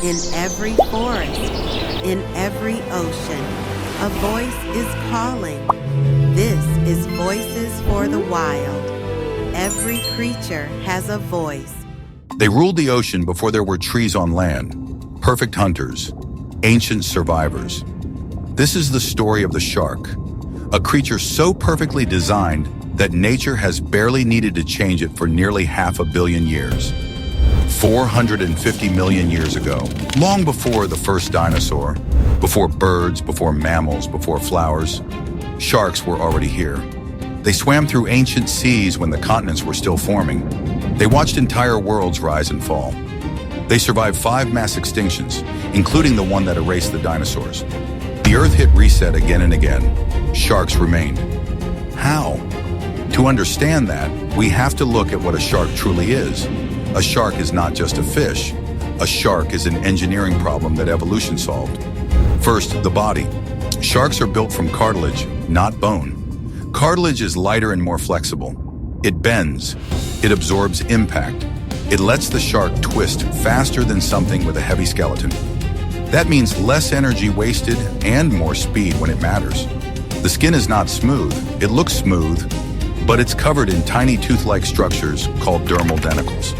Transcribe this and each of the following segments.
In every forest, in every ocean, a voice is calling. This is Voices for the Wild. Every creature has a voice. They ruled the ocean before there were trees on land, perfect hunters, ancient survivors. This is the story of the shark, a creature so perfectly designed that nature has barely needed to change it for nearly 500 million years. 450 million years ago, long before the first dinosaur, before birds, before mammals, before flowers, sharks were already here. They swam through ancient seas when the continents were still forming. They watched entire worlds rise and fall. They survived 5 mass extinctions, including the one that erased the dinosaurs. The Earth hit reset again and again. Sharks remained. How? To understand that, we have to look at what a shark truly is. A shark is not just a fish. A shark is an engineering problem that evolution solved. First, the body. Sharks are built from cartilage, not bone. Cartilage is lighter and more flexible. It bends. It absorbs impact. It lets the shark twist faster than something with a heavy skeleton. That means less energy wasted and more speed when it matters. The skin is not smooth. It looks smooth, but it's covered in tiny tooth-like structures called dermal denticles.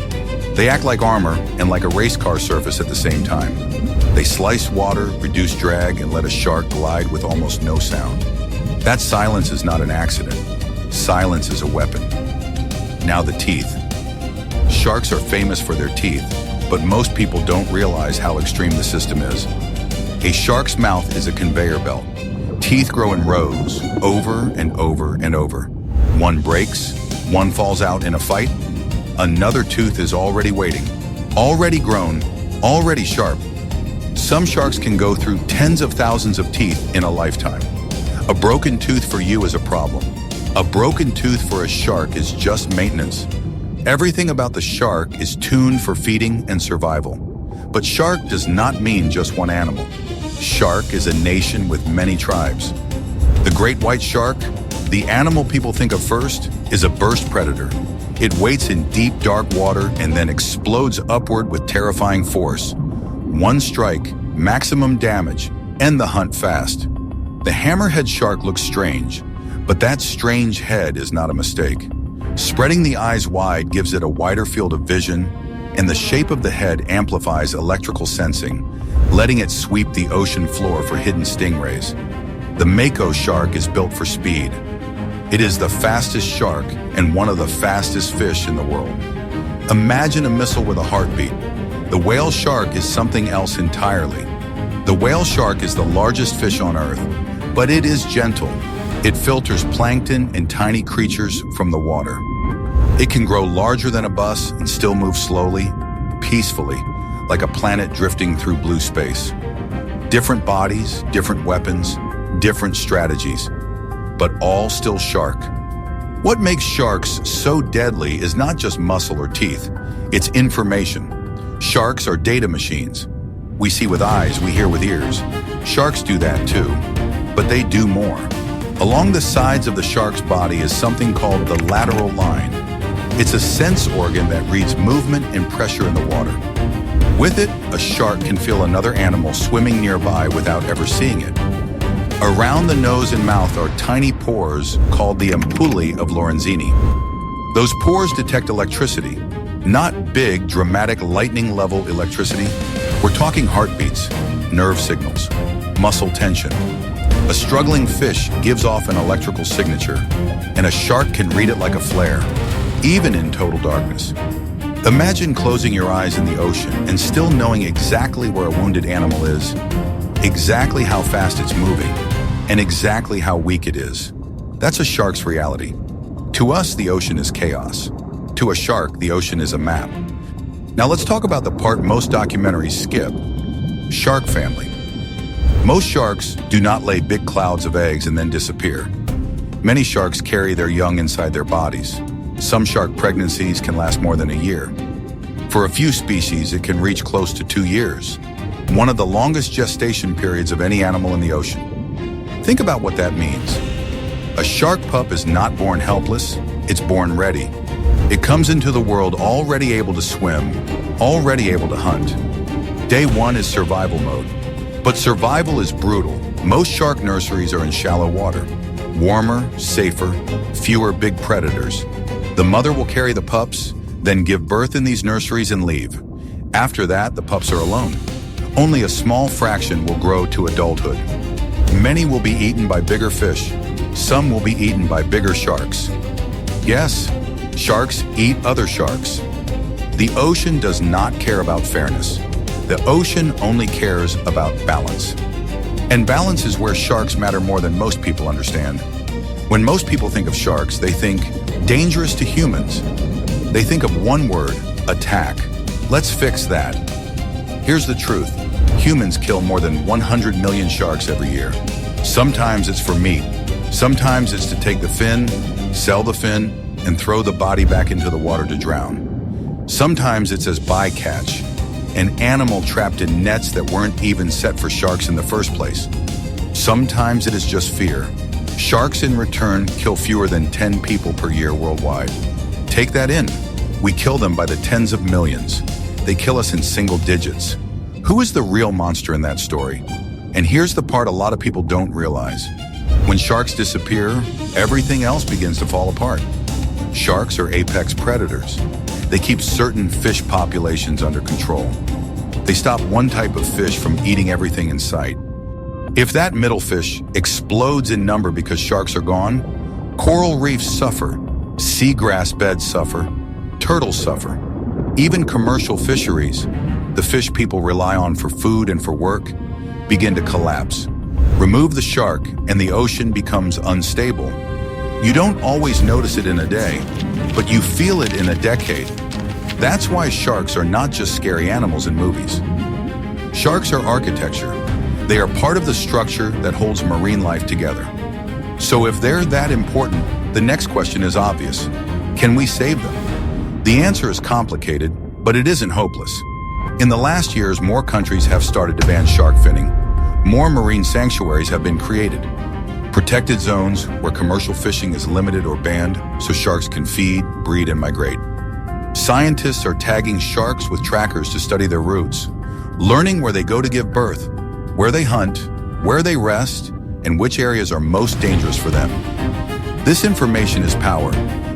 They act like armor and like a race car surface at the same time. They slice water, reduce drag, and let a shark glide with almost no sound. That silence is not an accident. Silence is a weapon. Now the teeth. Sharks are famous for their teeth, but most people don't realize how extreme the system is. A shark's mouth is a conveyor belt. Teeth grow in rows, over and over and over. One breaks, one falls out in a fight, another tooth is already waiting, already grown, already sharp. Some sharks can go through tens of thousands of teeth in a lifetime. A broken tooth for you is a problem. A broken tooth for a shark is just maintenance. Everything about the shark is tuned for feeding and survival. But shark does not mean just one animal. Shark is a nation with many tribes. The great white shark, the animal people think of first, is a burst predator. It waits in deep, dark water and then explodes upward with terrifying force. One strike, maximum damage, end the hunt fast. The hammerhead shark looks strange, but that strange head is not a mistake. Spreading the eyes wide gives it a wider field of vision, and the shape of the head amplifies electrical sensing, letting it sweep the ocean floor for hidden stingrays. The makos shark is built for speed. It is the fastest shark and one of the fastest fish in the world. Imagine a missile with a heartbeat. The whale shark is something else entirely. The whale shark is the largest fish on Earth, but it is gentle. It filters plankton and tiny creatures from the water. It can grow larger than a bus and still move slowly, peacefully, like a planet drifting through blue space. Different bodies, different weapons, different strategies, but all still shark. What makes sharks so deadly is not just muscle or teeth, it's information. Sharks are data machines. We see with eyes, we hear with ears. Sharks do that too, but they do more. Along the sides of the shark's body is something called the lateral line. It's a sense organ that reads movement and pressure in the water. With it, a shark can feel another animal swimming nearby without ever seeing it. Around the nose and mouth are tiny pores called the ampullae of Lorenzini. Those pores detect electricity, not big, dramatic lightning-level electricity. We're talking heartbeats, nerve signals, muscle tension. A struggling fish gives off an electrical signature, and a shark can read it like a flare, even in total darkness. Imagine closing your eyes in the ocean and still knowing exactly where a wounded animal is, exactly how fast it's moving, and exactly how weak it is. That's a shark's reality. To us, the ocean is chaos. To a shark, the ocean is a map. Now let's talk about the part most documentaries skip: shark family. Most sharks do not lay big clouds of eggs and then disappear. Many sharks carry their young inside their bodies. Some shark pregnancies can last more than a year. For a few species, it can reach close to 2 years, one of the longest gestation periods of any animal in the ocean. Think about what that means. A shark pup is not born helpless, it's born ready. It comes into the world already able to swim, already able to hunt. Day one is survival mode. But survival is brutal. Most shark nurseries are in shallow water. Warmer, safer, fewer big predators. The mother will carry the pups, then give birth in these nurseries and leave. After that, the pups are alone. Only a small fraction will grow to adulthood. Many will be eaten by bigger fish. Some will be eaten by bigger sharks. Yes, sharks eat other sharks. The ocean does not care about fairness. The ocean only cares about balance. And balance is where sharks matter more than most people understand. When most people think of sharks, they think dangerous to humans. They think of one word, attack. Let's fix that. Here's the truth. Humans kill more than 100 million sharks every year. Sometimes it's for meat. Sometimes it's to take the fin, sell the fin, and throw the body back into the water to drown. Sometimes it's as bycatch, an animal trapped in nets that weren't even set for sharks in the first place. Sometimes it is just fear. Sharks in return kill fewer than 10 people per year worldwide. Take that in. We kill them by the tens of millions. They kill us in single digits. Who is the real monster in that story? And here's the part a lot of people don't realize. When sharks disappear, everything else begins to fall apart. Sharks are apex predators. They keep certain fish populations under control. They stop one type of fish from eating everything in sight. If that middle fish explodes in number because sharks are gone, coral reefs suffer, seagrass beds suffer, turtles suffer. Even commercial fisheries, the fish people rely on for food and for work, begin to collapse. Remove the shark and the ocean becomes unstable. You don't always notice it in a day, but you feel it in a decade. That's why sharks are not just scary animals in movies. Sharks are architecture. They are part of the structure that holds marine life together. So if they're that important, the next question is obvious. Can we save them? The answer is complicated, but it isn't hopeless. In the last years, more countries have started to ban shark finning. More marine sanctuaries have been created. Protected zones where commercial fishing is limited or banned so sharks can feed, breed, and migrate. Scientists are tagging sharks with trackers to study their routes, learning where they go to give birth, where they hunt, where they rest, and which areas are most dangerous for them. This information is power.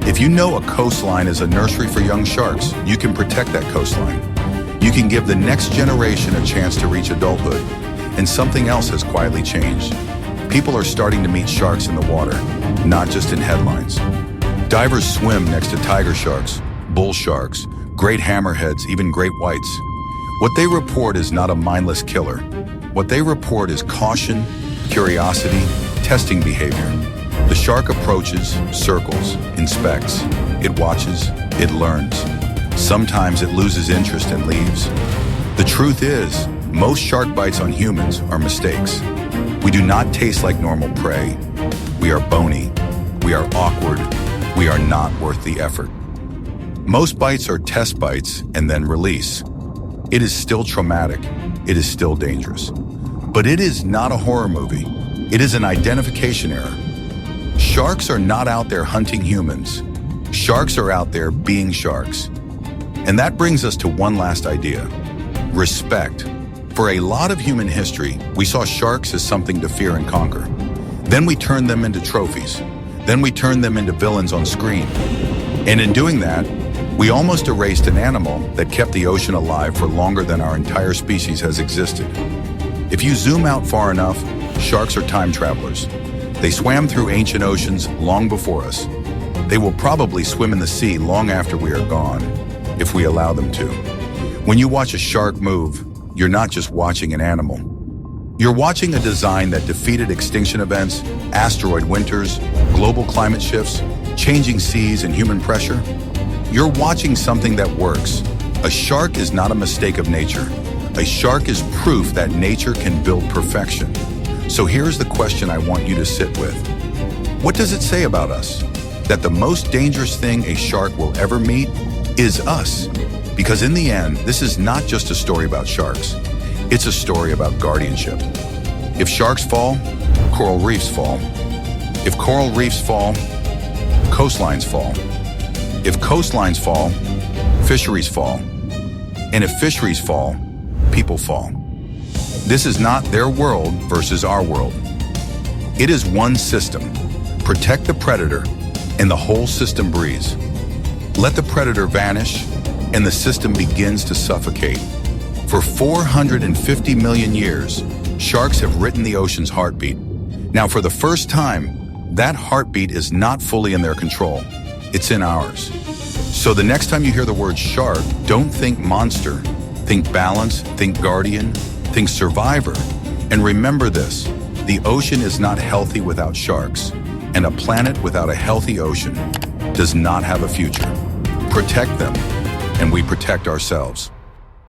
If you know a coastline is a nursery for young sharks, you can protect that coastline. You can give the next generation a chance to reach adulthood. And something else has quietly changed. People are starting to meet sharks in the water, not just in headlines. Divers swim next to tiger sharks, bull sharks, great hammerheads, even great whites. What they report is not a mindless killer. What they report is caution, curiosity, testing behavior. The shark approaches, circles, inspects. It watches, it learns. Sometimes it loses interest and leaves. The truth is, most shark bites on humans are mistakes. We do not taste like normal prey. We are bony. We are awkward. We are not worth the effort. Most bites are test bites and then release. It is still traumatic. It is still dangerous. But it is not a horror movie. It is an identification error. Sharks are not out there hunting humans. Sharks are out there being sharks. And that brings us to one last idea: respect. For a lot of human history, we saw sharks as something to fear and conquer. Then we turned them into trophies. Then we turned them into villains on screen. And in doing that, we almost erased an animal that kept the ocean alive for longer than our entire species has existed. If you zoom out far enough, sharks are time travelers. They swam through ancient oceans long before us. They will probably swim in the sea long after we are gone, if we allow them to. When you watch a shark move, you're not just watching an animal. You're watching a design that defeated extinction events, asteroid winters, global climate shifts, changing seas and human pressure. You're watching something that works. A shark is not a mistake of nature. A shark is proof that nature can build perfection. So here's the question I want you to sit with. What does it say about us? That the most dangerous thing a shark will ever meet is us. Because in the end, this is not just a story about sharks. It's a story about guardianship. If sharks fall, coral reefs fall. If coral reefs fall, coastlines fall. If coastlines fall, fisheries fall. And if fisheries fall, people fall. This is not their world versus our world. It is one system. Protect the predator, and the whole system breathes. Let the predator vanish, and the system begins to suffocate. For 450 million years, sharks have written the ocean's heartbeat. Now, for the first time, that heartbeat is not fully in their control. It's in ours. So the next time you hear the word shark, don't think monster. Think balance, think guardian, think survivor. And remember this, the ocean is not healthy without sharks, and a planet without a healthy ocean does not have a future. Protect them, and we protect ourselves.